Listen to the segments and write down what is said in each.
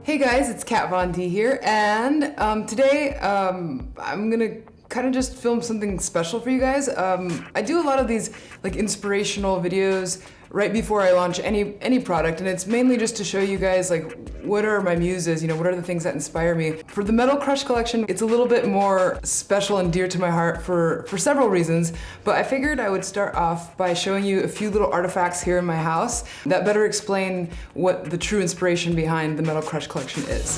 Hey guys, it's Kat Von D here, and today I'm gonna kind of just film something special for you guys. I do a lot of these like inspirational videos right before I launch any product, and it's mainly just to show you guys like what are my muses, what are the things that inspire me. For the Metal Crush collection, it's a little bit more special and dear to my heart for several reasons, but I figured I would start off by showing you a few little artifacts here in my house that better explain what the true inspiration behind the Metal Crush collection is.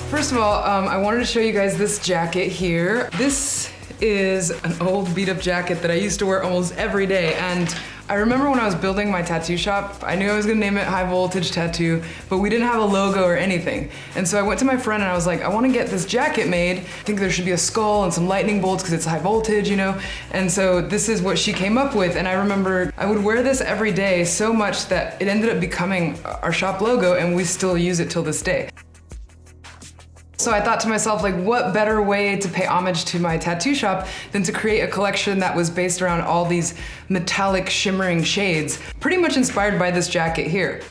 First of all, I wanted to show you guys this jacket here. This is an old beat up jacket that I used to wear almost every day, and I remember when I was building my tattoo shop, I knew I was gonna name it High Voltage Tattoo, but we didn't have a logo or anything. And so I went to my friend and I was like, I wanna get this jacket made. I think there should be a skull and some lightning bolts because it's high voltage, And so this is what she came up with, and I remember I would wear this every day so much that it ended up becoming our shop logo, and we still use it till this day. So I thought to myself, like, what better way to pay homage to my tattoo shop than to create a collection that was based around all these metallic shimmering shades, pretty much inspired by this jacket here.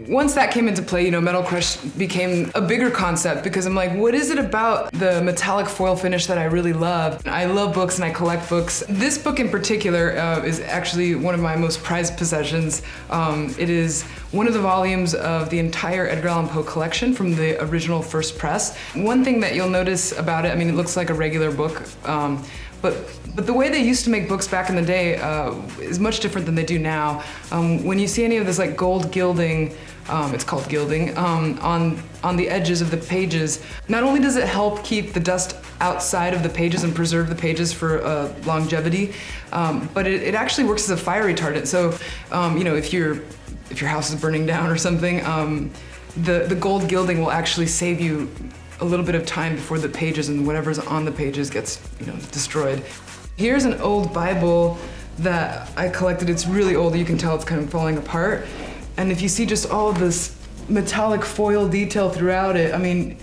Once that came into play, Metal Crush became a bigger concept because I'm like, what is it about the metallic foil finish that I really love? I love books and I collect books. This book in particular is actually one of my most prized possessions. It is one of the volumes of the entire Edgar Allan Poe collection from the original first press. One thing that you'll notice about it, it looks like a regular book, but the way they used to make books back in the day is much different than they do now. When you see any of this like gold gilding, it's called gilding, on the edges of the pages, not only does it help keep the dust outside of the pages and preserve the pages for longevity, but it actually works as a fire retardant. So, if your house is burning down or something, the gold gilding will actually save you a little bit of time before the pages and whatever's on the pages gets, destroyed. Here's an old Bible that I collected. It's really old. You can tell it's kind of falling apart. And if you see just all of this metallic foil detail throughout it,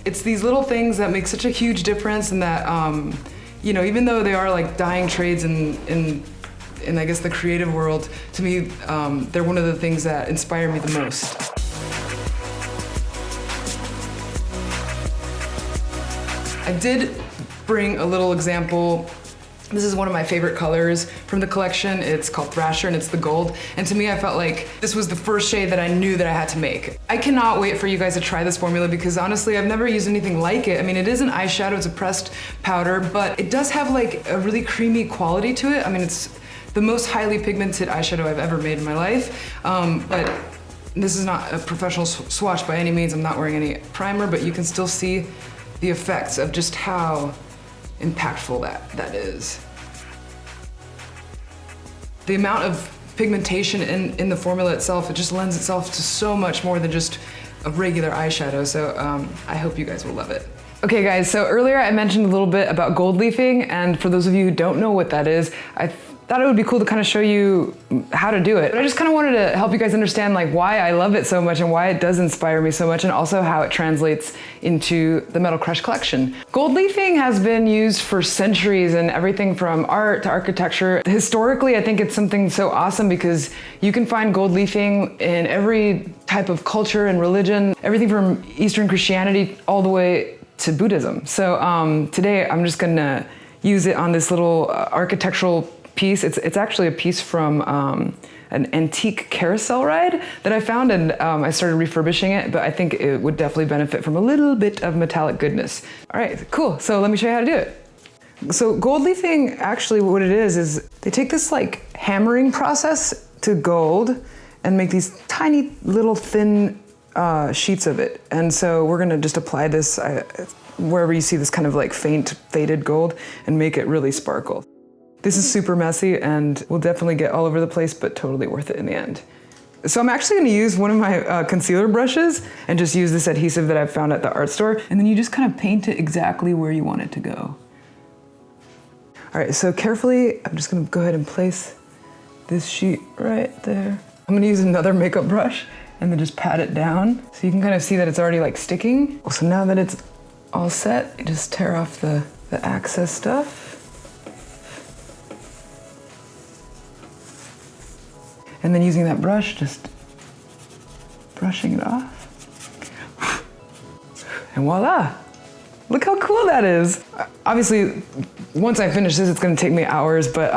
it's these little things that make such a huge difference, and that, even though they are like dying trades in I guess the creative world, to me, they're one of the things that inspire me the most. I did bring a little example. This is one of my favorite colors from the collection. It's called Thrasher and it's the gold. And to me, I felt like this was the first shade that I knew that I had to make. I cannot wait for you guys to try this formula because honestly, I've never used anything like it. It is an eyeshadow, it's a pressed powder, but it does have like a really creamy quality to it. It's the most highly pigmented eyeshadow I've ever made in my life. But this is not a professional swatch by any means. I'm not wearing any primer, but you can still see the effects of just how impactful that is. The amount of pigmentation in the formula itself, it just lends itself to so much more than just a regular eyeshadow, so I hope you guys will love it. Okay guys, so earlier I mentioned a little bit about gold leafing, and for those of you who don't know what that is, I thought it would be cool to kind of show you how to do it. But I just kind of wanted to help you guys understand like why I love it so much and why it does inspire me so much, and also how it translates into the Metal Crush collection. Gold leafing has been used for centuries in everything from art to architecture. Historically, I think it's something so awesome because you can find gold leafing in every type of culture and religion, everything from Eastern Christianity all the way to Buddhism. So today I'm just gonna use it on this little architectural piece. It's actually a piece from an antique carousel ride that I found, and I started refurbishing it, but I think it would definitely benefit from a little bit of metallic goodness. All right, cool. So let me show you how to do it. So gold leafing, actually what it is they take this like hammering process to gold and make these tiny little thin sheets of it. And so we're gonna just apply this wherever you see this kind of like faint faded gold and make it really sparkle. This is super messy and will definitely get all over the place, but totally worth it in the end. So I'm actually gonna use one of my concealer brushes and just use this adhesive that I found at the art store. And then you just kind of paint it exactly where you want it to go. All right, so carefully, I'm just gonna go ahead and place this sheet right there. I'm gonna use another makeup brush and then just pat it down. So you can kind of see that it's already like sticking. So now that it's all set, you just tear off the excess stuff. And then using that brush, just brushing it off. And voila! Look how cool that is. Obviously, once I finish this, it's gonna take me hours, but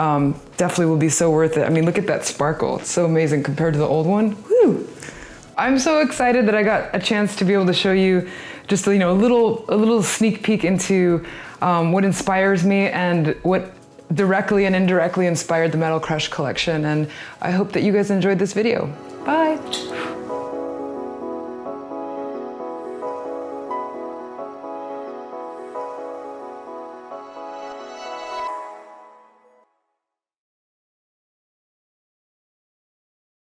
definitely will be so worth it. I mean, look at that sparkle. It's so amazing compared to the old one. Woo! I'm so excited that I got a chance to be able to show you just a little sneak peek into what inspires me and what directly and indirectly inspired the Metal Crush collection. And I hope that you guys enjoyed this video. Bye.